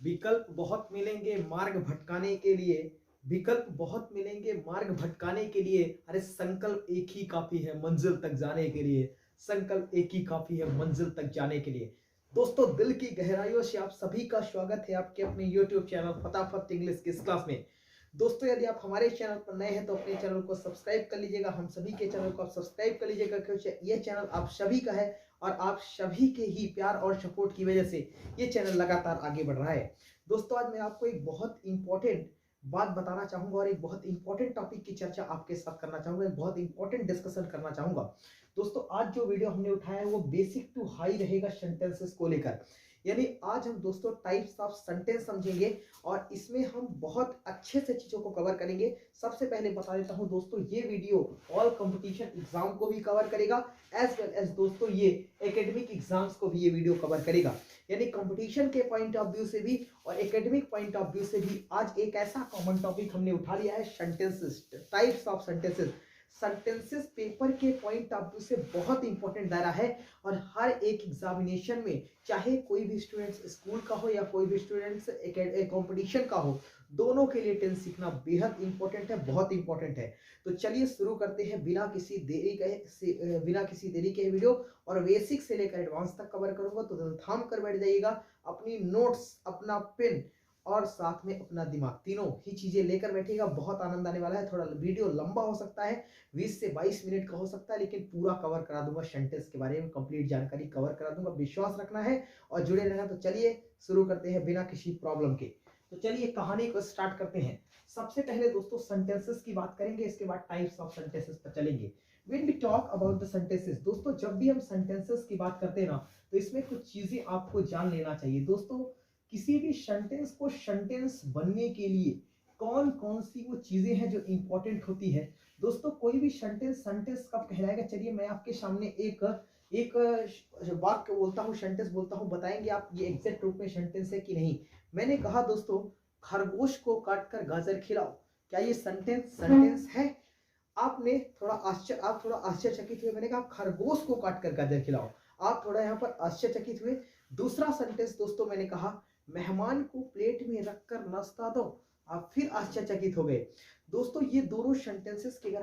विकल्प बहुत मिलेंगे मार्ग भटकाने के लिए। विकल्प बहुत मिलेंगे मार्ग भटकाने के लिए। अरे संकल्प एक ही काफी है मंजिल तक जाने के लिए। संकल्प एक ही काफी है मंजिल तक जाने के लिए। दोस्तों, दिल की गहराइयों से आप सभी का स्वागत है आपके अपने YouTube चैनल फटाफट इंग्लिश किस क्लास में। दोस्तों, यदि आप हमारे चैनल पर नए हैं तो अपने चैनल को सब्सक्राइब कर लीजिएगा। हम सभी के चैनल को आप सब्सक्राइब कर लीजिएगा क्योंकि ये चैनल आप सभी का है और आप सभी के ही प्यार और सपोर्ट की वजह से ये चैनल लगातार आगे बढ़ रहा है। दोस्तों, आज मैं आपको एक बहुत इंपॉर्टेंट बात बताना चाहूंगा और एक बहुत इंपॉर्टेंट टॉपिक की चर्चा आपके साथ करना चाहूंगा, एक बहुत इंपॉर्टेंट डिस्कशन करना चाहूंगा। दोस्तों, आज जो वीडियो हमने उठाया है वो बेसिक टू हाई रहेगा सेंटेंसेस को लेकर। यानी आज हम दोस्तों टाइप्स ऑफ सेंटेंस समझेंगे और इसमें हम बहुत अच्छे से चीजों को कवर करेंगे। सबसे पहले बता देता हूं दोस्तों, ये वीडियो ऑल कंपटीशन एग्जाम को भी कवर करेगा एज वेल एज दोस्तों ये एकेडमिक एग्जाम्स को भी ये वीडियो कवर करेगा। यानी कंपटीशन के पॉइंट ऑफ व्यू से भी और एकेडमिक पॉइंट ऑफ व्यू से भी आज एक ऐसा कॉमन टॉपिक हमने उठा लिया है, sentences, types of sentences. Sentences paper के पॉइंट ऑफ व्यू से बहुत इंपॉर्टेंट दायरा है और हर एक एग्जामिनेशन में चाहे कोई भी स्टूडेंट्स स्कूल का हो या कोई भी स्टूडेंट्स कंपटीशन का हो, दोनों के लिए टेंस सीखना बेहद इंपॉर्टेंट है, बहुत इंपॉर्टेंट है। तो चलिए शुरू करते हैं बिना किसी देरी के वीडियो। और बेसिक से लेकर एडवांस तक कवर करूंगा, तो दिल थाम कर बैठ जाइएगा। अपनी नोट्स, अपना पेन और साथ में अपना दिमाग, तीनों ही चीजें लेकर बैठिएगा। बहुत आनंद आने वाला है। थोड़ा वीडियो लंबा हो सकता है, 20 से 22 मिनट का हो सकता है, लेकिन पूरा कवर करा दूंगा। सेंटेंस के बारे में कंप्लीट जानकारी कवर करा दूंगा। विश्वास रखना है और जुड़े रहना। तो चलिए शुरू करते हैं बिना किसी प्रॉब्लम के। तो चलिए कहानी को स्टार्ट करते हैं। सबसे पहले दोस्तों सेंटेंसेस की बात करेंगे, इसके बाद टाइप्स ऑफ सेंटेंसेस पर चलेंगे। When we talk about the sentences, दोस्तों जब भी हम सेंटेंसेस की बात करते हैं ना, तो इसमें कुछ चीजें आपको जान लेना चाहिए। दोस्तों, किसी भी सेंटेंस को सेंटेंस बनने के लिए कौन कौन सी वो चीजें हैं जो इंपॉर्टेंट होती है। दोस्तों, कोई भी सेंटेंस सेंटेंस कब कहलाएगा, चलिए मैं आपके सामने एक एक वाक्य बोलता हूँ, सेंटेंस बोलता हूँ, बताएंगे आप ये एग्जैक्ट रूप में सेंटेंस है कि नहीं। मैंने कहा दोस्तों, खरगोश को काटकर गाजर खिलाओ, क्या ये सेंटेंस है? आप थोड़ा आश्चर्यचकित हुए। मैंने कहा खरगोश को काटकर गाजर खिलाओ, आप थोड़ा यहाँ पर आश्चर्यचकित हुए। दूसरा सेंटेंस दोस्तों मैंने कहा मेहमान को प्लेट में रखकर नाश्ता दो, आप फिर आश्चर्यचकित हो गए। दोस्तों, ये दोनों सेंटेंसेस की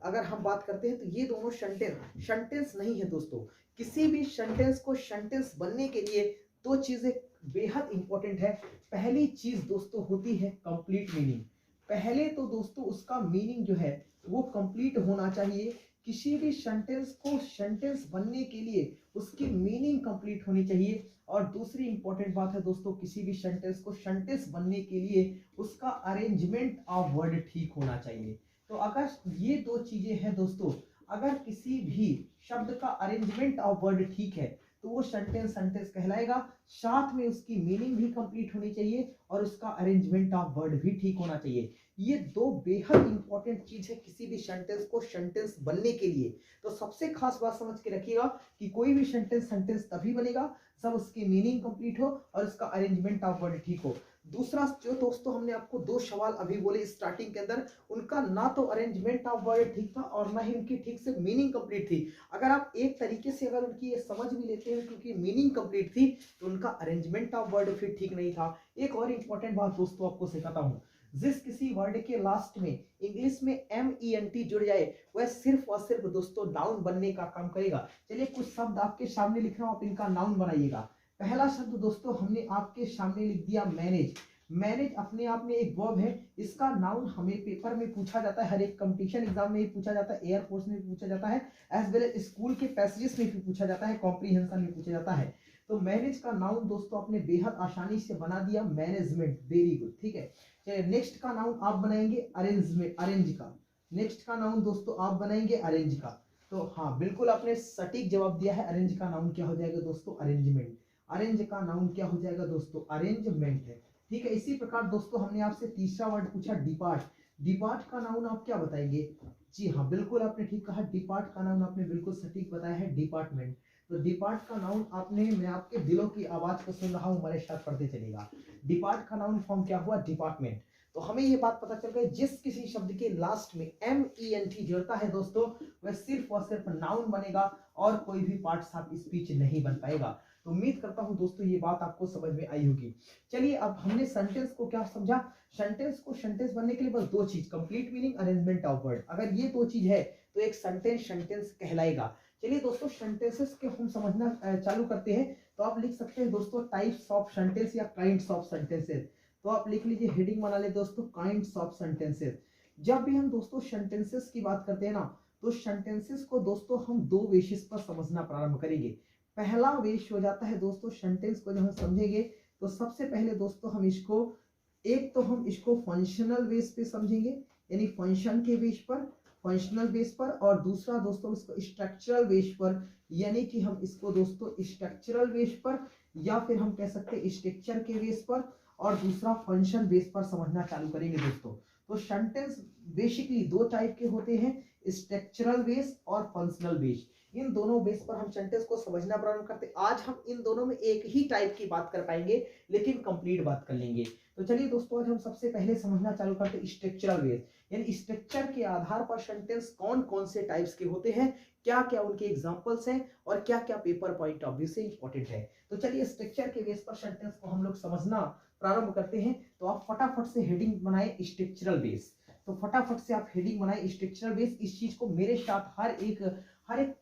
अगर हम बात करते हैं तो ये दोनों सेंटेंस नहीं है दोस्तों। किसी भी सेंटेंस को सेंटेंस बनने के लिए दो चीजें बेहद इंपॉर्टेंट है। पहली चीज दोस्तों होती है कंप्लीट मीनिंग। पहले तो दोस्तों उसका मीनिंग जो है वो कंप्लीट होना चाहिए। किसी भी सेंटेंस को सेंटेंस बनने के लिए उसकी मीनिंग कंप्लीट होनी चाहिए। और दूसरी इंपॉर्टेंट बात है दोस्तों, किसी भी सेंटेंस को सेंटेंस बनने के लिए उसका अरेंजमेंट ऑफ वर्ड ठीक होना चाहिए। तो अगर ये दो चीजें हैं दोस्तों, अगर किसी भी शब्द का अरेंजमेंट ऑफ वर्ड ठीक है तो वो सेंटेंस कहलाएगा। साथ में उसकी मीनिंग भी कंप्लीट होनी चाहिए और उसका अरेंजमेंट ऑफ वर्ड भी ठीक होना चाहिए। ये दो बेहद इंपॉर्टेंट चीज है किसी भी सेंटेंस को सेंटेंस बनने के लिए। तो सबसे खास बात समझ के रखिएगा कि कोई भी सेंटेंस तभी बनेगा जब उसकी मीनिंग कंप्लीट हो और उसका अरेंजमेंट ऑफ वर्ड ठीक हो। दूसरा जो दोस्तों हमने आपको दो सवाल अभी बोले स्टार्टिंग के अंदर, उनका ना तो अरेंजमेंट ऑफ वर्ड ठीक था और ना ही उनकी ठीक से मीनिंग कंप्लीट थी। अगर आप एक तरीके से अगर उनकी ये समझ भी लेते हैं क्योंकि मीनिंग कंप्लीट थी, तो उनका अरेंजमेंट ऑफ वर्ड फिर ठीक नहीं था। एक और इंपॉर्टेंट बात दोस्तों आपको सिखाता हूँ, जिस किसी वर्ड के लास्ट में इंग्लिश में MENT जुड़ जाए वह सिर्फ और सिर्फ दोस्तों नाउन बनने का काम करेगा। चलिए कुछ शब्द आपके सामने लिख रहा हूं, आप इनका नाउन बनाइएगा। पहला शब्द दोस्तों हमने आपके सामने लिख दिया मैनेज। मैनेज अपने आप में एक वर्ब है। इसका नाउन हमें पेपर में पूछा जाता है, हर एक कंपटीशन एग्जाम में भी पूछा जाता है, एयरफोर्स में भी पूछा जाता है, एज वेल एज स्कूल के पैसेजेस में भी पूछा जाता है, कॉम्प्रीहेंशन में पूछा जाता है। तो मैनेज का नाउन दोस्तों आपने बेहद आसानी से बना दिया, मैनेजमेंट। वेरी गुड, ठीक है। चलिए नेक्स्ट का नाउन आप बनाएंगे अरेंज का। नेक्स्ट का नाउन दोस्तों आप बनाएंगे अरेंज का। तो हाँ बिल्कुल आपने सटीक जवाब दिया है। अरेंज का नाउन क्या हो जाएगा दोस्तों? अरेंजमेंट। अरेंज का नाउन क्या हो जाएगा दोस्तों? अरेंजमेंट है, ठीक है। इसी प्रकार दोस्तों हमने आपसे तीसरा वर्ड पूछा डिपार्ट। डिपार्ट का नाउन आप क्या बताएंगे? जी हाँ बिल्कुल आपने ठीक कहा, डिपार्ट का नाउन आपने बिल्कुल सटीक बताया है, डिपार्टमेंट। तो डिपार्ट का नाउन आपने, मैं आपके दिलों की आवाज को सुन रहा हूँ, हमारे साथ पढ़ते चलेगा। डिपार्ट का नाउन फॉर्म क्या हुआ? डिपार्टमेंट। तो हमें ये बात पता चल गई, जिस किसी शब्द के लास्ट में MENT जुड़ता है दोस्तों वह सिर्फ और सिर्फ नाउन बनेगा और कोई भी पार्ट्स ऑफ स्पीच नहीं बन पाएगा। तो उम्मीद करता हूं दोस्तों ये बात आपको समझ में आई होगी। चलिए अब हमने सेंटेंस को क्या समझा, सेंटेंस को सेंटेंस बनने के लिए बस दो चीज, complete meaning, arrangement of word, अगर ये दो चीज है तो एक सेंटेंस सेंटेंस कहलाएगा। चलिए दोस्तों सेंटेंसेस के हम समझना चालू करते हैं। तो आप लिख सकते हैं दोस्तों टाइप्स ऑफ सेंटेंस या काइंड्स ऑफ सेंटेंसेस। तो आप लिख लीजिए, हेडिंग बना ले दोस्तों, काइंड्स ऑफ सेंटेंसेस। जब भी हम दोस्तों सेंटेंसेस की बात करते हैं ना, तो सेंटेंसेस को दोस्तों हम दो बेसिस पर समझना प्रारंभ करेंगे। पहला बेस हो जाता है दोस्तों सेंटेंस को जब हम समझेंगे तो सबसे पहले दोस्तों हम इसको, एक तो हम इसको फंक्शनल बेस पे समझेंगे, यानी फंक्शन के बेस पर, फंक्शनल बेस पर, और दूसरा दोस्तों इसको स्ट्रक्चरल बेस पर, यानी कि हम इसको दोस्तों स्ट्रक्चरल बेस पर, या फिर हम कह सकते हैं स्ट्रक्चर के बेस पर, और दूसरा फंक्शन बेस पर समझना चालू करेंगे दोस्तों। तो सेंटेंस बेसिकली दो टाइप के होते हैं, स्ट्रक्चरल बेस और फंक्शनल बेस। इन दोनों बेस पर हम सेंटेंस को समझना प्रारंभ करते हैं। आज हम इन दोनों में एक ही टाइप की बात कर पाएंगे, लेकिन कंप्लीट बात कर लेंगे। तो चलिए दोस्तों आज हम सबसे पहले समझना चालू करते हैं स्ट्रक्चरल बेस, यानी स्ट्रक्चर के आधार पर सेंटेंस कौन कौन से टाइप्स के होते हैं, क्या क्या उनके एग्जांपल्स हैं, और क्या क्या पेपर पॉइंट ऑफ व्यू से इंपॉर्टेंट है। तो चलिए स्ट्रक्चर के बेस पर सेंटेंस को हम लोग समझना प्रारंभ करते हैं। तो आप फटाफट से हेडिंग बनाए स्ट्रक्चरल बेस। तो फटाफट से आप हेडिंग बनाए स्ट्रक्चरल बेस। इस चीज को मेरे साथ हर एक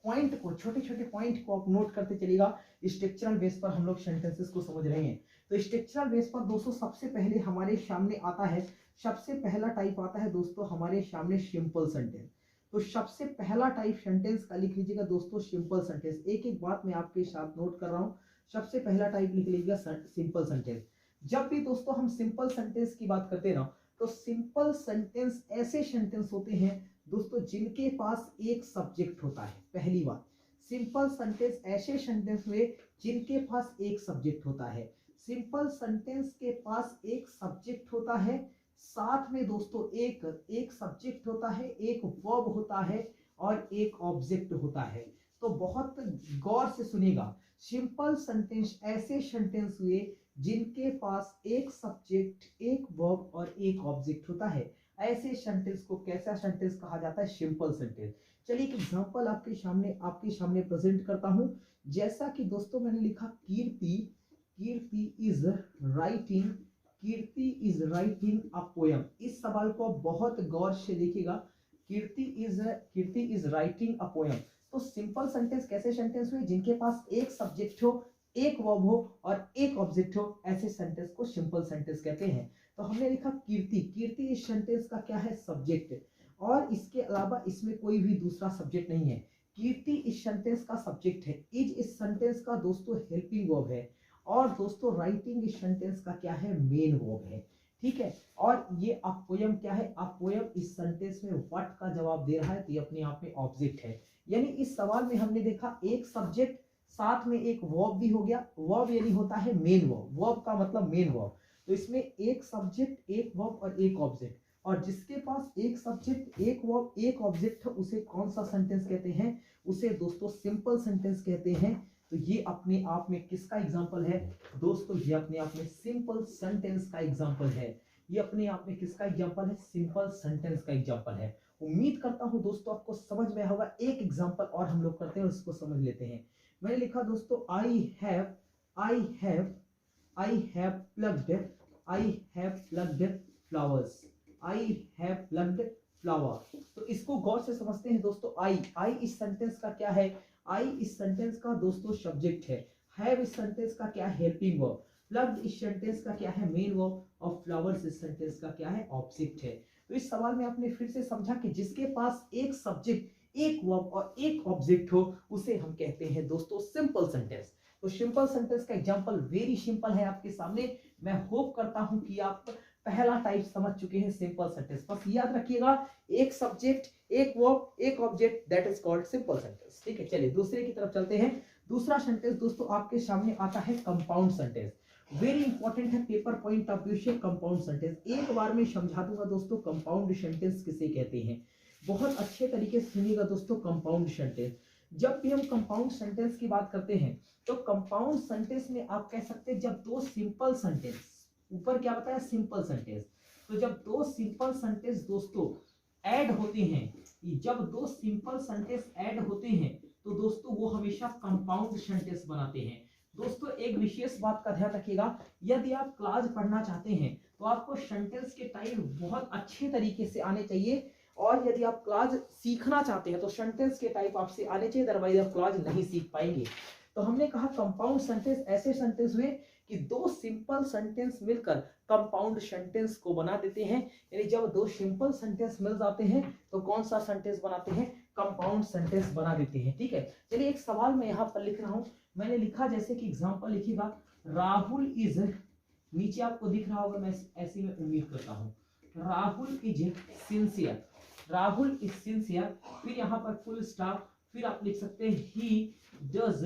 पॉइंट को, छोटे छोटे पॉइंट को आप नोट करते चलिएगा। स्ट्रक्चरल बेस पर हम लोग सेंटेंसेस को समझ रहे हैं। तो स्ट्रक्चरल बेस पर दोस्तों सबसे पहले हमारे सामने आता है, सबसे पहला टाइप आता है दोस्तों हमारे सामने सिंपल सेंटेंस। तो सबसे पहला टाइप सेंटेंस का लिख लीजिएगा दोस्तों सिंपल सेंटेंस। एक एक बात मैं आपके साथ नोट कर रहा हूं। सबसे पहला टाइप लिख लीजिएगा सिंपल सेंटेंस। जब भी दोस्तों हम सिंपल सेंटेंस की बात करते हैं ना, तो सिंपल सेंटेंस ऐसे सेंटेंस होते हैं दोस्तों जिनके पास एक सब्जेक्ट होता है। पहली बात, सिंपल सेंटेंस ऐसे सेंटेंस हुए जिनके पास एक सब्जेक्ट होता है। सिंपल सेंटेंस के पास एक सब्जेक्ट होता है, साथ में दोस्तों एक सब्जेक्ट होता है, एक वर्ब होता है, और एक ऑब्जेक्ट होता है। तो बहुत गौर से सुनिएगा, सिंपल सेंटेंस ऐसे सेंटेंस हुए जिनके पास एक सब्जेक्ट, एक वर्ब और एक ऑब्जेक्ट होता है। ऐसे सेंटेंस को कैसा सेंटेंस कहा जाता है? Simple sentence. चलिए एक एग्जांपल आपके सामने प्रेजेंट करता हूं। जैसा कि दोस्तों मैंने लिखा, कीर्ति इज राइटिंग अ पोयम। इस सवाल को आप बहुत गौर से देखिएगा। कीर्ति इज राइटिंग अ पोयम। तो सिंपल सेंटेंस कैसे सेंटेंस हुए? जिनके पास एक सब्जेक्ट हो, एक वर्ब हो और एक ऑब्जेक्ट हो, ऐसे सेंटेंस को सिंपल सेंटेंस कहते हैं। तो हमने लिखा कीर्ति इस सेंटेंस का क्या है? सब्जेक्ट। और इसके अलावा इसमें कोई भी दूसरा सब्जेक्ट नहीं है। कीर्ति इस सेंटेंस का सब्जेक्ट है। इज इस सेंटेंस का दोस्तों हेल्पिंग वर्ब है। और दोस्तों राइटिंग इस सेंटेंस का क्या है? मेन वर्ब है। ठीक है। और ये अ पोयम क्या है? अ पोयम इस सेंटेंस में व्हाट का जवाब दे रहा है, तो ये अपने आप में ऑब्जेक्ट है। यानी इस सवाल में हमने देखा एक सब्जेक्ट, साथ में एक वर्ब भी हो गया। वर्ब यानी होता है मेन वर्ब, वर्ब का मतलब मेन वर्ब। तो इसमें एक सब्जेक्ट, एक वर्ब और एक ऑब्जेक्ट। और जिसके पास एक सब्जेक्ट, एक वर्ब, एक ऑब्जेक्ट है, उसे कौन सा सेंटेंस कहते हैं? उसे दोस्तों सिंपल सेंटेंस कहते हैं। तो ये अपने आप में किसका एग्जांपल है दोस्तों? ये अपने आप में सिंपल सेंटेंस का एग्जांपल है। ये अपने आप में किसका एग्जांपल है? सिंपल सेंटेंस का एग्जांपल है। उम्मीद करता हूं दोस्तों आपको समझ में होगा। एक एग्जांपल और हम लोग करते हैं, उसको समझ लेते हैं। मैंने लिखा दोस्तों, आई हैव प्लग्ड फ्लावर। तो इसको गौर से समझते हैं दोस्तों। आई इस सेंटेंस का क्या है? आई इस सेंटेंस का दोस्तों सब्जेक्ट है। हैव इस सेंटेंस का क्या है? Helping verb. प्लग्ड इस सेंटेंस का क्या है? Main verb. और फ्लावर्स इस सेंटेंस का क्या है? ऑब्जेक्ट है। तो इस सवाल में आपने फिर से समझा कि जिसके पास एक सब्जेक्ट, एक वर्ब और एक ऑब्जेक्ट हो, उसे हम कहते हैं दोस्तों सिंपल सेंटेंस। तो सिंपल सेंटेंस का एग्जांपल वेरी सिंपल है आपके सामने। मैं होप करता हूं कि आप पहला टाइप समझ चुके हैं सिंपल सेंटेंस। बस याद रखिएगा, एक सब्जेक्ट, एक वर्ब, एक object, that is called simple sentence. ठीक है, चलिए दूसरे की तरफ चलते हैं। दूसरा सेंटेंस दोस्तों आपके सामने आता है कंपाउंड सेंटेंस। वेरी इंपॉर्टेंट है पेपर पॉइंट ऑफ व्यू से कंपाउंड सेंटेंस। एक बार में समझा दूंगा दोस्तों कंपाउंड सेंटेंस किसे कहते हैं। बहुत अच्छे तरीके से सुनिएगा दोस्तों कंपाउंड सेंटेंस। जब भी हम कंपाउंड सेंटेंस की बात करते हैं, तो कंपाउंड सेंटेंस में आप कह सकते हैं जब दो सिंपल सेंटेंस, ऊपर क्या बताया? Simple sentence. तो जब दो सिंपल सेंटेंस दोस्तों ऐड होते हैं, जब दो सिंपल सेंटेंस ऐड होते हैं, तो दोस्तों वो हमेशा कंपाउंड सेंटेंस बनाते हैं। दोस्तों एक विशेष बात का ध्यान रखिएगा, यदि आप क्लास पढ़ना चाहते हैं तो आपको सेंटेंस के टाइप बहुत अच्छे तरीके से आने चाहिए, और यदि आप क्लास सीखना चाहते हैं तो सेंटेंस के टाइप आपसे आने चाहिए, अदरवाइज आप क्लास नहीं सीख पाएंगे। तो हमने कहा कंपाउंड सेंटेंस ऐसे सेंटेंस हुए कि दो सिंपल सेंटेंस मिलकर कंपाउंड सेंटेंस को बना देते हैं। यानी जब दो सिंपल सेंटेंस मिल जाते हैं तो कौन सा सेंटेंस बनाते हैं, कंपाउंड सेंटेंस बना देते हैं। ठीक है, चलिए एक सवाल मैं यहाँ पर लिख रहा हूँ। मैंने लिखा, जैसे कि एग्जांपल लिखिएगा, राहुल इज, नीचे आपको दिख रहा होगा, मैं ऐसी में उम्मीद करता हूँ, Rahul is sincere, Rahul is sincere, फिर यहाँ पर फुल स्टॉप, फिर आप लिख सकते हैं he does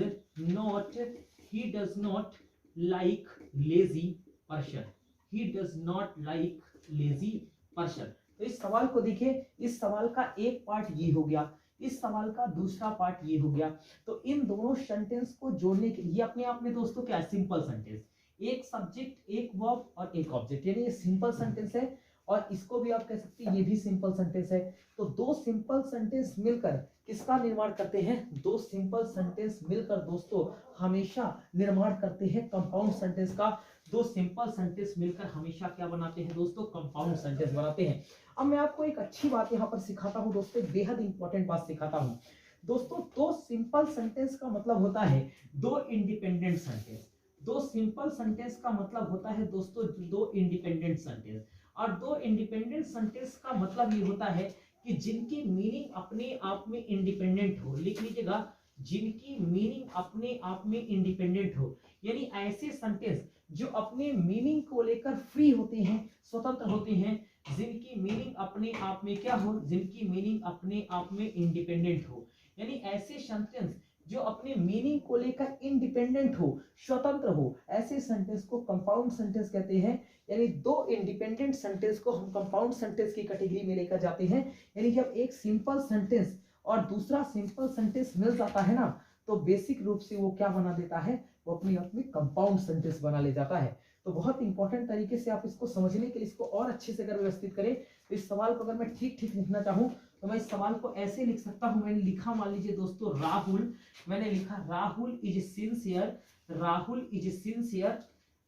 not like lazy person, he does not like lazy person. तो इस सवाल को देखिए, इस सवाल का एक पार्ट ये हो गया, इस सवाल का दूसरा पार्ट ये हो गया। तो इन दोनों सेंटेंस को जोड़ने के लिए अपने आप में दोस्तों क्या है, सिंपल सेंटेंस, एक सब्जेक्ट एक वर्ब और एक ऑब्जेक्ट, यानी ये सिंपल सेंटेंस है। और इसको भी आप कह सकते हैं ये भी सिंपल सेंटेंस है। तो दो सिंपल सेंटेंस मिलकर किसका निर्माण करते हैं, दो सिंपल सेंटेंस मिलकर दोस्तों हमेशा निर्माण करते हैं कंपाउंड सेंटेंस का। दो सिंपल सेंटेंस मिलकर हमेशा क्या बनाते हैं दोस्तों, कंपाउंड सेंटेंस बनाते हैं। अब मैं आपको एक अच्छी बात यहाँ पर सिखाता हूँ दोस्तों, बेहद इंपॉर्टेंट बात सिखाता हूँ दोस्तों। दो सिंपल सेंटेंस का मतलब होता है दो इंडिपेंडेंट सेंटेंस, दो सिंपल सेंटेंस का मतलब होता है दोस्तों दो इंडिपेंडेंट सेंटेंस, और दो इंडिपेंडेंट सेंटेंस का मतलब ये होता है कि जिनकी मीनिंग अपने आप में इंडिपेंडेंट हो। लिख लीजिएगा, जिनकी मीनिंग अपने आप में इंडिपेंडेंट हो, यानी ऐसे सेंटेंस जो अपने मीनिंग को लेकर फ्री होते हैं, स्वतंत्र होते हैं, जिनकी मीनिंग अपने आप में क्या हो, जिनकी मीनिंग अपने आप में इंडिपेंडेंट हो। यानी ऐसे सेंटेंस जो अपने मीनिंग को लेकर इंडिपेंडेंट हो, स्वतंत्र हो, ऐसे सेंटेंस को कंपाउंड सेंटेंस कहते हैं। यानी दो इंडिपेंडेंट सेंटेंस को हम कंपाउंड सेंटेंस की कैटेगरी में लेकर जाते हैं। यानी जब एक सिंपल सेंटेंस और दूसरा सिंपल सेंटेंस मिल जाता है ना, तो बेसिक रूप से वो क्या बना देता है, वो अपनी अपनी कंपाउंड सेंटेंस बना ले जाता है। तो बहुत इंपॉर्टेंट तरीके से आप इसको समझने के लिए इसको और अच्छे से अगर व्यवस्थित करें, तो इस सवाल को अगर मैं ठीक ठीक लिखना चाहूँ तो मैं इस सवाल को ऐसे लिख सकता हूँ। मैंने लिखा, मान लीजिए दोस्तों, राहुल, मैंने लिखा Rahul is sincere, Rahul is sincere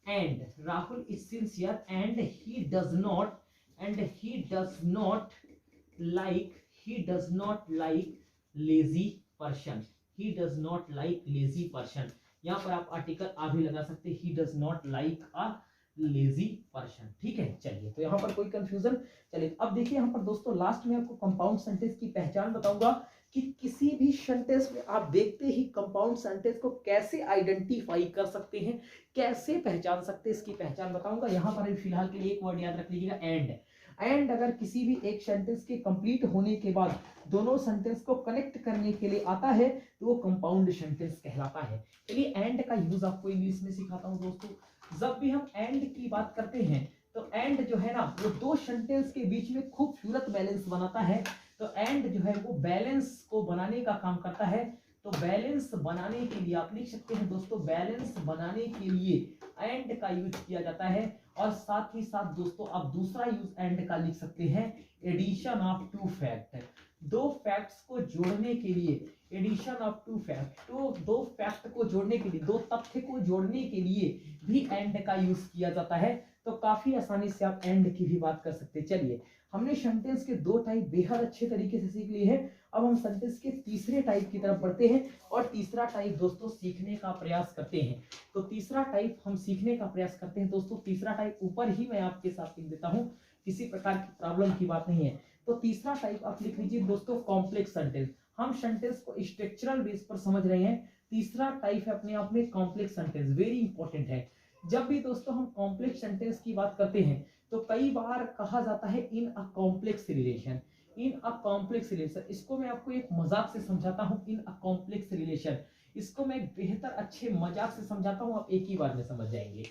and, Rahul is sincere and he does not, and he does not like, he does not like lazy person, he does not like lazy person। यहाँ पर आप आर्टिकल आ भी लगा सकते हैं, he does not like a lazy person। ठीक है, चलिए, तो यहाँ पर कोई कंफ्यूजन, चलिए अब देखिए यहाँ पर दोस्तों लास्ट में आपको कंपाउंड सेंटेंस की पहचान बताऊंगा कि किसी भी सेंटेंस में आप देखते ही कंपाउंड सेंटेंस को कैसे आइडेंटिफाई कर सकते हैं, कैसे पहचान सकते हैं, इसकी पहचान बताऊंगा। यहाँ पर फिलहाल के लिए एक वर्ड याद रख लीजिएगा, एंड। एंड अगर किसी भी एक सेंटेंस के कंप्लीट होने के बाद दोनों सेंटेंस को कनेक्ट करने के लिए आता है तो वो कंपाउंड सेंटेंस कहलाता है। चलिए एंड का यूज आपको इंग्लिश में सिखाता हूं दोस्तों। जब भी हम एंड की बात करते हैं तो एंड जो है ना, वो दो सेंटेंस के बीच में खूबसूरत बैलेंस बनाता है। तो एंड जो है वो बैलेंस को बनाने का काम करता है। तो बैलेंस बनाने के लिए आप लिख सकते हैं दोस्तों, बैलेंस बनाने के लिए एंड का यूज किया जाता है। और साथ ही साथ दोस्तों आप दूसरा यूज एंड का लिख सकते हैं, एडिशन ऑफ टू फैक्ट। दो फैक्ट्स को जोड़ने के लिए, एडिशन ऑफ टू फैक्ट, तो दो फैक्ट को जोड़ने के लिए, दो तथ्य को जोड़ने के लिए भी एंड का यूज किया जाता है। तो काफी आसानी से आप एंड की भी बात कर सकते हैं। चलिए, हमने सेंटेंस के दो टाइप बेहद अच्छे तरीके से सीख लिए हैं। अब हम सेंटेंस के तीसरे टाइप की तरफ बढ़ते हैं और तीसरा टाइप दोस्तों सीखने का प्रयास करते हैं। तो तीसरा टाइप हम सीखने का प्रयास करते हैं दोस्तों। तीसरा टाइप ऊपर ही मैं आपके साथ लिख देता हूं, किसी प्रकार की प्रॉब्लम की बात नहीं है। तो तीसरा टाइप आप लिख लीजिए दोस्तों, कॉम्प्लेक्स सेंटेंस। हम सेंटेंस को स्ट्रक्चरल बेस पर समझ रहे हैं। तीसरा टाइप है अपने आप में कॉम्प्लेक्स सेंटेंस, वेरी इंपॉर्टेंट है। जब भी दोस्तों हम कॉम्प्लेक्स सेंटेंस की बात करते हैं तो कई बार कहा जाता है in a complex relation, in a complex relation. इसको मैं आपको एक मजाक से समझाता हूं, इन अ कॉम्प्लेक्स रिलेशन। इसको मैं एक बेहतर अच्छे मजाक से समझाता हूं, आप एक ही बार में समझ जाएंगे।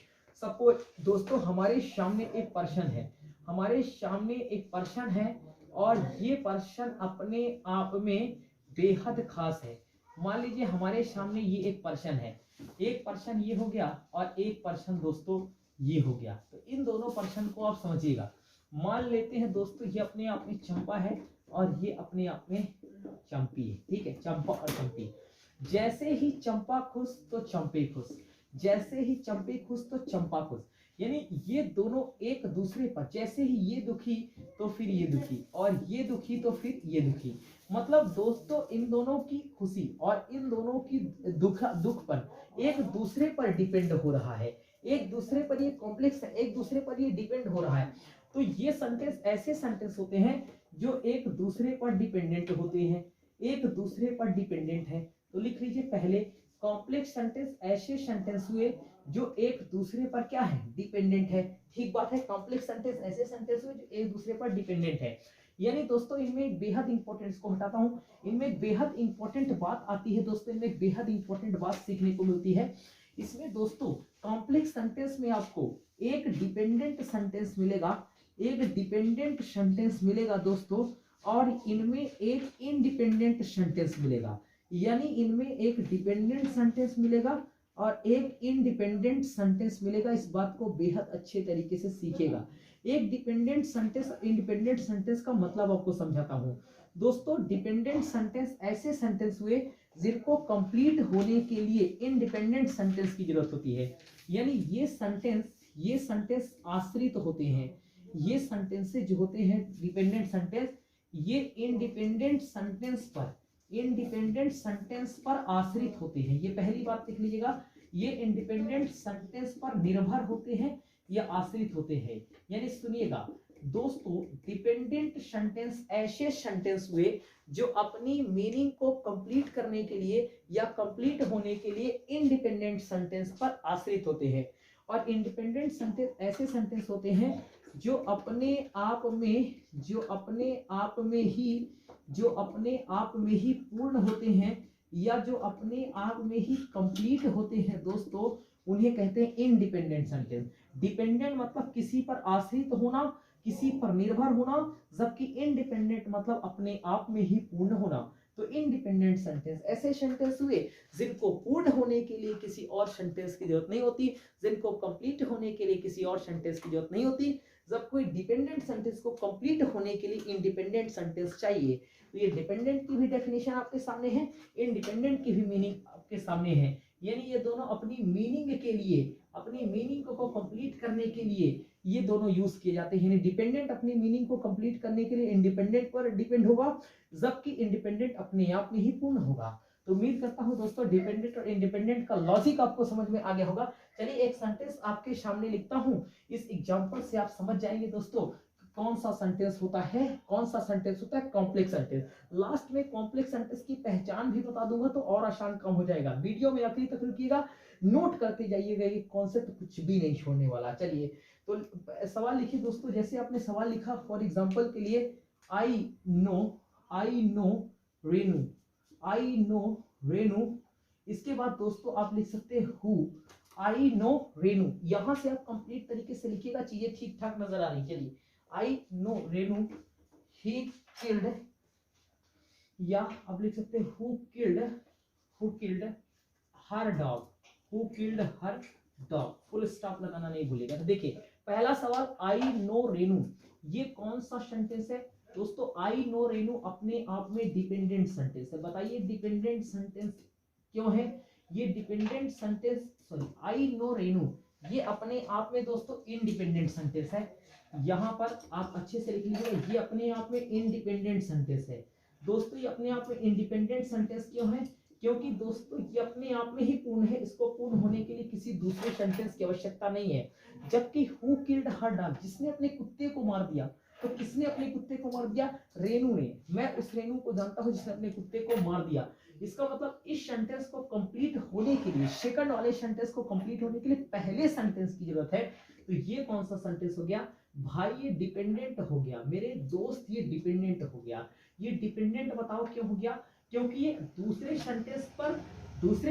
सपोज दोस्तों हमारे सामने एक पर्सन है, हमारे सामने एक पर्सन है और ये पर्सन अपने आप में बेहद खास है। मान लीजिए हमारे सामने ये एक पर्सन है, एक पर्सन ये हो गया और एक पर्सन दोस्तों ये हो गया। तो इन दोनों पर्सन को आप समझिएगा। मान लेते हैं दोस्तों ये अपने आप में चंपा है और ये अपने आप में चंपी है। ठीक है, चंपा और चंपी। जैसे ही चंपा खुश तो चंपे खुश, जैसे ही चंपे खुश तो चंपा खुश, यानी ये दोनों एक दूसरे पर, जैसे ही ये दुखी तो फिर ये दुखी, और ये दुखी तो फिर ये दुखी। मतलब दोस्तों इन दोनों की खुशी और इन दोनों की दुख पर एक दूसरे पर डिपेंड हो रहा है, एक दूसरे पर ये कॉम्प्लेक्स है, एक दूसरे पर ये डिपेंड हो रहा है। तो ये सेंटेंस ऐसे सेंटेंस होते हैं जो एक दूसरे पर डिपेंडेंट होते हैं, एक दूसरे पर डिपेंडेंट है। तो लिख लीजिए पहले, कॉम्प्लेक्स सेंटेंस ऐसे सेंटेंस हुए जो एक दूसरे पर क्या है, डिपेंडेंट है। ठीक बात है, कॉम्प्लेक्स सेंटेंस ऐसे सेंटेंस हुए जो एक दूसरे पर डिपेंडेंट है। यानी दोस्तों इनमें एक बेहद इंपॉर्टेंट, इसको हटाता हूं, इनमें एक बेहद इंपॉर्टेंट बात आती है दोस्तों, इनमें एक बेहद इंपॉर्टेंट बात सीखने को मिलती है। इसमें दोस्तों कॉम्प्लेक्स सेंटेंस में आपको एक डिपेंडेंट सेंटेंस मिलेगा, एक डिपेंडेंट सेंटेंस मिलेगा दोस्तों, और इनमें एक इंडिपेंडेंट सेंटेंस मिलेगा। यानी इनमें एक डिपेंडेंट सेंटेंस मिलेगा और एक इंडिपेंडेंट सेंटेंस मिलेगा। इस बात को बेहद अच्छे तरीके से सीखेगा। एक डिपेंडेंट सेंटेंस, इंडिपेंडेंट सेंटेंस का मतलब आपको समझाता हूं दोस्तों। डिपेंडेंट सेंटेंस ऐसे सेंटेंस हुए जिनको कंप्लीट होने के लिए इंडिपेंडेंट सेंटेंस की जरूरत होती है। यानी ये सेंटेंस आश्रित होते हैं, ये सेंटेंसेस जो होते हैं डिपेंडेंट सेंटेंस, ये इंडिपेंडेंट सेंटेंस पर आश्रित होते हैं। ये पहली बात लिख लीजिएगा, ये इंडिपेंडेंट सेंटेंस पर निर्भर होते हैं या आश्रित होते हैं। यानी सुनिएगा दोस्तों, डिपेंडेंट सेंटेंस ऐसे सेंटेंस हुए जो अपनी मीनिंग को कंप्लीट करने के लिए या कंप्लीट होने के लिए इंडिपेंडेंट सेंटेंस पर आश्रित होते हैं। और इंडिपेंडेंट सेंटेंस ऐसे सेंटेंस होते हैं जो अपने आप में ही पूर्ण होते हैं या जो अपने आप में ही कंप्लीट होते हैं दोस्तों, उन्हें कहते हैं इंडिपेंडेंट सेंटेंस। डिपेंडेंट मतलब किसी पर आश्रित होना, किसी पर निर्भर होना, जबकि इंडिपेंडेंट मतलब अपने आप में ही पूर्ण होना। तो इंडिपेंडेंट सेंटेंस ऐसे सेंटेंस हुए जिनको पूर्ण होने के लिए किसी और सेंटेंस की जरूरत नहीं होती, जिनको कंप्लीट होने के लिए किसी और सेंटेंस की जरूरत नहीं होती। जब कोई डिपेंडेंट सेंटेंस को कंप्लीट होने के लिए इंडिपेंडेंट सेंटेंस चाहिए, तो ये डिपेंडेंट की भी डेफिनेशन आपके सामने है, इंडिपेंडेंट की भी मीनिंग आपके सामने है। यानी ये दोनों अपनी मीनिंग के लिए, अपनी मीनिंग को कंप्लीट करने के लिए ये दोनों यूज किए जाते हैं। यानी डिपेंडेंट अपनी मीनिंग को कंप्लीट करने के लिए इंडिपेंडेंट पर डिपेंड होगा, जबकि इंडिपेंडेंट अपने आप में ही पूर्ण होगा। तो उम्मीद करता हूं दोस्तों डिपेंडेंट और इंडिपेंडेंट का लॉजिक आपको समझ में आ गया होगा। चलिए एक सेंटेंस आपके सामने लिखता हूं, इस एग्जांपल से आप समझ जाएंगे दोस्तों कौन सा सेंटेंस होता है, कौन सा सेंटेंस होता है कॉम्प्लेक्स सेंटेंस। लास्ट में कॉम्प्लेक्स सेंटेंस की पहचान भी बता दूंगा तो और आसान काम हो जाएगा। वीडियो में आखिरी तक रुकिएगा, नोट करते जाइएगा, ये कॉन्सेप्ट कुछ भी नहीं छोड़ने वाला। चलिए तो सवाल लिखिए दोस्तों, जैसे आपने सवाल लिखा फॉर एग्जांपल के लिए, आई नो रेनू। इसके बाद दोस्तों आप लिख सकते हैं हु, आई नो रेनू। यहां से आप कंप्लीट तरीके से लिखिएगा, चीजें ठीक ठाक नजर आ रही। चलिए, I know Renu he killed, या आप लिख सकते हैं who killed her dog, full stop लगाना नहीं भूलिएगा। तो देखिए पहला सवाल, आई नो रेनू, ये कौन सा सेंटेंस है दोस्तों? आई नो रेनू अपने आप में डिपेंडेंट सेंटेंस है। बताइए डिपेंडेंट सेंटेंस क्यों है? ये dependent sentence, sorry, I know Renu ये अपने आप में दोस्तों इंडिपेंडेंट सेंटेंस है। यहां पर आप अच्छे से लिख लीजिए, ये अपने आप में इंडिपेंडेंट सेंटेंस है दोस्तों। ये अपने आप में इंडिपेंडेंट सेंटेंस क्यों है? क्योंकि दोस्तों ये अपने आप में ही पूर्ण है, इसको पूर्ण होने के लिए किसी दूसरे सेंटेंस की आवश्यकता नहीं है। जबकि हु किल्ड हर डॉग, जिसने अपने कुत्ते को मार दिया, तो किसने अपने कुत्ते को मार दिया? रेनू ने। मैं उस रेनू को जानता हूं जिसने अपने कुत्ते को मार दिया। इसका मतलब इस सेंटेंस को कंप्लीट होने के लिए, सेकंड वाले सेंटेंस को कंप्लीट होने के लिए पहले सेंटेंस की जरूरत है। तो ये कौन सा सेंटेंस हो गया भाई? ये डिपेंडेंट हो गया मेरे दोस्त, ये डिपेंडेंट हो गया। ये डिपेंडेंट बताओ क्यों हो गया? क्योंकि ये दूसरे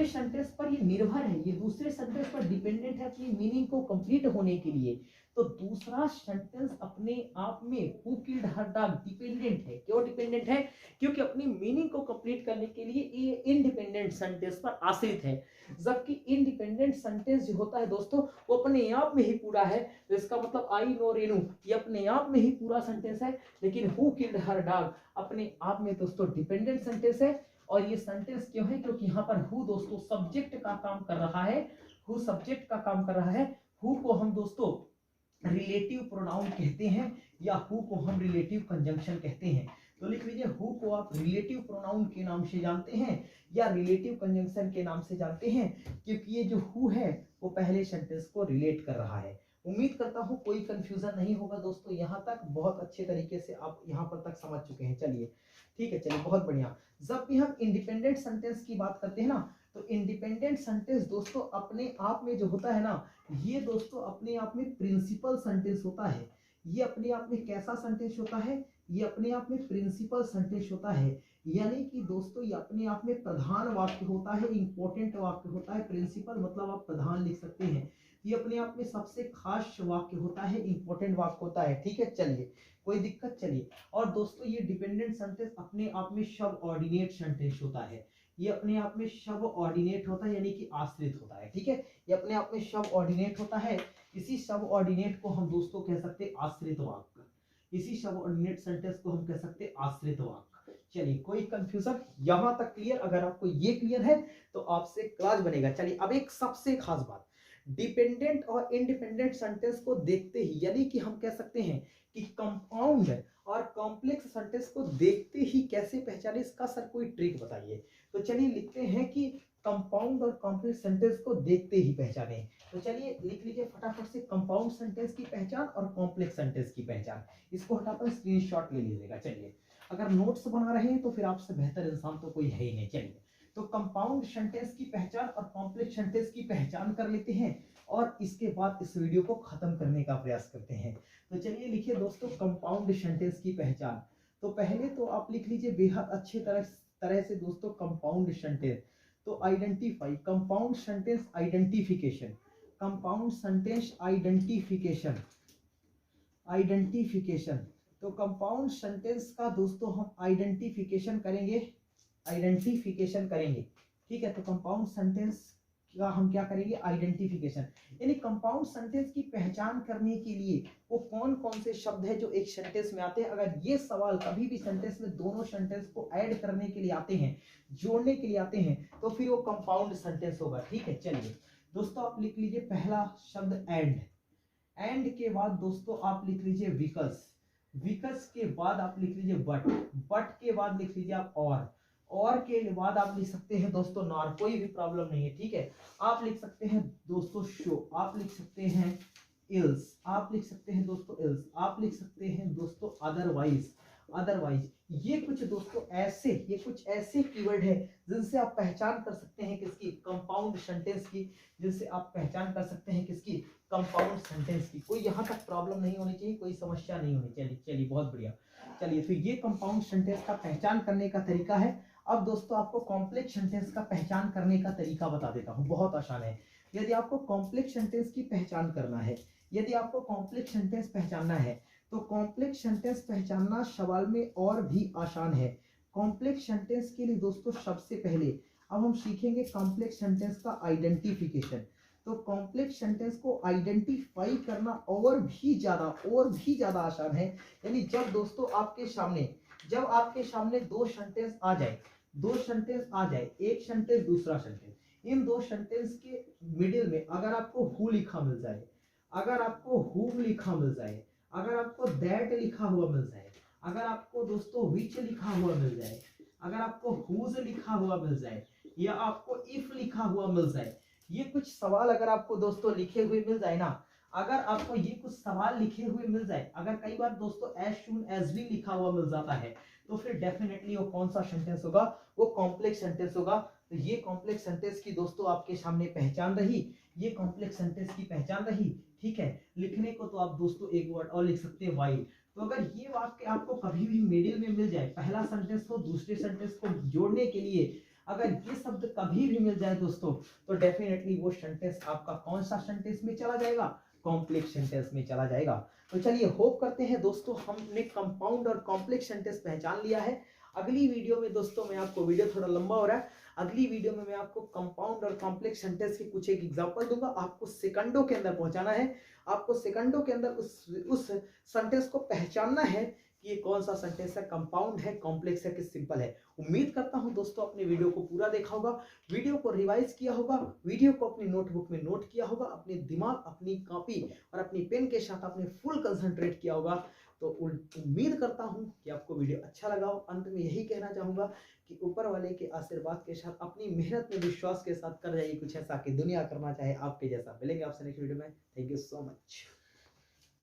सेंटेंस पर ये निर्भर है, ये दूसरे सेंटेंस पर डिपेंडेंट है अपनी मीनिंग को कंप्लीट होने के लिए। तो दूसरा सेंटेंस अपने आप में who killed her dog dependent है। क्यों डिपेंडेंट है? क्योंकि अपनी मीनिंग को कंप्लीट करने के लिए ये इंडिपेंडेंट सेंटेंस पर आश्रित है। जबकि इंडिपेंडेंट सेंटेंस जो होता है दोस्तों वो अपने आप में ही पूरा है। तो इसका मतलब आई नो रेनू ये अपने आप में ही पूरा सेंटेंस है, लेकिन हु किल्ड हर डॉग अपने आप में दोस्तों डिपेंडेंट सेंटेंस है। और ये सेंटेंस क्यों है? क्योंकि यहाँ पर हु दोस्तों सब्जेक्ट का काम कर रहा है। हु सब्जेक्ट का काम कर रहा है, हु को हम दोस्तों रिलेटिव प्रोनाउन कहते हैं या हु को हम रिलेटिव कंजंक्शन कहते हैं। तो लिख लीजिए, हु को आप रिलेटिव प्रोनाउन के नाम से जानते हैं या रिलेटिव कंजंक्शन के नाम से जानते हैं, क्योंकि ये जो हु है वो पहले सेंटेंस को रिलेट कर रहा है। उम्मीद करता हूं कोई कंफ्यूजन नहीं होगा दोस्तों, यहाँ तक बहुत अच्छे तरीके से आप यहाँ पर तक समझ चुके हैं। चलिए ठीक है, चलिए बहुत बढ़िया। जब भी हम इंडिपेंडेंट सेंटेंस की बात करते हैं ना, तो इंडिपेंडेंट सेंटेंस दोस्तों अपने आप में जो होता है ना, ये दोस्तों अपने आप में प्रिंसिपल सेंटेंस होता है। ये अपने आप में कैसा सेंटेंस होता है, ये अपने आप में प्रिंसिपल सेंटेंस होता है, यानी कि दोस्तों ये अपने आप में प्रधान वाक्य होता है, इंपॉर्टेंट वाक्य होता है। प्रिंसिपल मतलब आप प्रधान लिख सकते हैं। ये अपने आप में सबसे खास वाक्य होता है, इंपॉर्टेंट वाक्य होता है। ठीक है, चलिए कोई दिक्कत। चलिए, और दोस्तों ये डिपेंडेंट सेंटेंस अपने आप में सब ऑर्डिनेट सेंटेंस होता है। ये अपने आप में सब ऑर्डिनेट होता है, यानी कि आश्रित होता है। ठीक है, ये अपने आप में सब ऑर्डिनेट होता है। इसी सब ऑर्डिनेट को हम दोस्तों कह सकते हैं आश्रित वाक्य। इसी सब ऑर्डिनेट सेंटेंस को हम कह सकते हैं आश्रित वाक्य। चलिए कोई कंफ्यूजन यहां तक क्लियर? अगर आपको ये क्लियर है तो आपसे क्लास बनेगा। चलिए अब एक सबसे खास बात, डिपेंडेंट और इंडिपेंडेंट सेंटेंस को देखते ही, यानी कि हम कह सकते हैं कि कंपाउंड और कॉम्प्लेक्स सेंटेंस को देखते ही कैसे पहचाने, इसका सर कोई ट्रिक बताइए। तो चलिए लिखते हैं कि कंपाउंड और कॉम्प्लेक्स सेंटेंस को देखते ही पहचाने। तो चलिए लिख लीजिए फटाफट से, कंपाउंड सेंटेंस की पहचान और कॉम्प्लेक्स सेंटेंस की पहचान। इसको हटाकर स्क्रीनशॉट ले लीजिएगा। चलिए, अगर नोट्स बना रहे हैं तो फिर आपसे बेहतर इंसान तो कोई है ही नहीं। चलिए, तो कंपाउंड सेंटेंस की पहचान और कॉम्प्लेक्स सेंटेंस की पहचान कर लेते हैं और इसके बाद इस वीडियो को खत्म करने का प्रयास करते हैं। तो चलिए लिखिए दोस्तों, कंपाउंड सेंटेंस की पहचान। तो पहले तो आप लिख लीजिए बेहद अच्छे तरह से दोस्तों, कंपाउंड सेंटेंस। तो identify, compound sentence identification, compound sentence identification, identification. तो कंपाउंड सेंटेंस का दोस्तों हम आइडेंटिफिकेशन करेंगे, आइडेंटिफिकेशन करेंगे। ठीक है, तो कंपाउंड सेंटेंस का हम क्या करेंगे, आइडेंटिफिकेशन। यानी कंपाउंड सेंटेंस की पहचान करने के लिए वो कौन कौन से शब्द है जो एक सेंटेंस में आते हैं। अगर ये सवाल कभी भी सेंटेंस में दोनों सेंटेंस को ऐड करने के लिए आते हैं, जोड़ने के लिए आते हैं, तो फिर वो कंपाउंड सेंटेंस होगा। ठीक है, चलिए दोस्तों आप लिख लीजिए पहला शब्द एंड। एंड के बाद दोस्तों आप लिख लीजिए विकस। विकस के बाद आप लिख लीजिए बट। बट के बाद लिख लीजिए आप और के बाद आप लिख सकते हैं दोस्तों नॉर, कोई भी प्रॉब्लम नहीं है। ठीक है, आप लिख सकते हैं दोस्तों शो, आप लिख सकते हैं इल्स, आप लिख सकते हैं दोस्तों इल्स, आप लिख सकते हैं दोस्तों अदरवाइज। अदरवाइज ये कुछ दोस्तों ऐसे, ये कुछ ऐसे कीवर्ड है जिनसे आप पहचान कर सकते हैं किसकी, कंपाउंड सेंटेंस की, जिनसे आप पहचान कर सकते हैं किसकी, कंपाउंड सेंटेंस की। कोई यहाँ तक प्रॉब्लम नहीं होनी चाहिए, कोई समस्या नहीं होनी चाहिए। चलिए बहुत बढ़िया। चलिए तो ये कंपाउंड सेंटेंस का पहचान करने का तरीका है। अब दोस्तों आपको कॉम्प्लेक्स सेंटेंस का पहचान करने का तरीका बता देता हूँ, बहुत आसान है। यदि आपको कॉम्प्लेक्स सेंटेंस की पहचान करना है, यदि आपको कॉम्प्लेक्स सेंटेंस पहचानना है, तो कॉम्प्लेक्स सेंटेंस पहचानना सवाल में और भी आसान है। कॉम्प्लेक्स सेंटेंस के लिए दोस्तों सबसे पहले अब हम सीखेंगे कॉम्प्लेक्स सेंटेंस का आइडेंटिफिकेशन। तो कॉम्प्लेक्स सेंटेंस को आइडेंटिफाई करना और भी ज्यादा आसान है। यानी जब दोस्तों आपके सामने, जब आपके सामने दो सेंटेंस आ जाए, दो सेंटेंस आ जाए, एक सेंटेंस दूसरा सेंटेंस, इन दो सेंटेंस के मिडिल में अगर आपको हु लिखा मिल जाए, अगर आपको हुम लिखा मिल जाए, अगर आपको दैट लिखा हुआ मिल जाए, अगर आपको दोस्तों विच लिखा हुआ मिल जाए, अगर आपको हुज लिखा हुआ मिल जाए, या आपको इफ लिखा हुआ मिल जाए, ये कुछ सवाल अगर आपको दोस्तों लिखे हुए मिल जाए ना, अगर आपको ये कुछ सवाल लिखे हुए मिल जाए, अगर कई बार दोस्तों एज सून एज भी लिखा हुआ मिल जाता है, तो फिर डेफिनेटली वो कौन सा सेंटेंस होगा, वो कॉम्प्लेक्स सेंटेंस होगा। तो ये कॉम्प्लेक्स सेंटेंस की दोस्तों आपके सामने पहचान रही, ये कॉम्प्लेक्स सेंटेंस की पहचान रही। ठीक है, लिखने को तो आप दोस्तों एक वर्ड और लिख सकते हैं वाइल। तो अगर ये वाक्य आपको कभी भी मिडिल में मिल जाए, पहला सेंटेंस को दूसरे सेंटेंस को जोड़ने के लिए अगर ये शब्द कभी भी मिल जाए दोस्तों, तो डेफिनेटली वो सेंटेंस आपका कौन सा सेंटेंस में चला जाएगा, कॉम्प्लेक्स सेंटेंस में चला जाएगा। तो चलिए होप करते हैं दोस्तों हमने कंपाउंड और कॉम्प्लेक्स सेंटेंस पहचान लिया है। अगली वीडियो में दोस्तों मैं आपको, वीडियो थोड़ा लंबा हो रहा है, अगली वीडियो में मैं आपको कंपाउंड और कॉम्प्लेक्स सेंटेंस के कुछ एक एग्जांपल दूंगा। आपको सेकंडों के अंदर पहुंचाना है, आपको सेकंडों के अंदर उस सेंटेंस को पहचानना है कि ये कौन सा सेंटेंस है, कंपाउंड है, कॉम्प्लेक्स है कि सिंपल है। उम्मीद करता हूं दोस्तों अपने वीडियो को पूरा देखा होगा, वीडियो को रिवाइज किया होगा, वीडियो को अपनी नोटबुक में नोट किया होगा, अपने दिमाग, अपनी कॉपी और अपनी पेन के साथ आपने फुल कंसंट्रेट किया होगा। तो उम्मीद करता हूं कि आपको वीडियो अच्छा लगा हो। अंत में यही कहना चाहूंगा कि ऊपर वाले के आशीर्वाद के साथ अपनी मेहनत में विश्वास के साथ कर जाइए कुछ ऐसा कि दुनिया करना चाहे आपके जैसा। मिलेंगे आपसे नेक्स्ट वीडियो में। Thank you so much.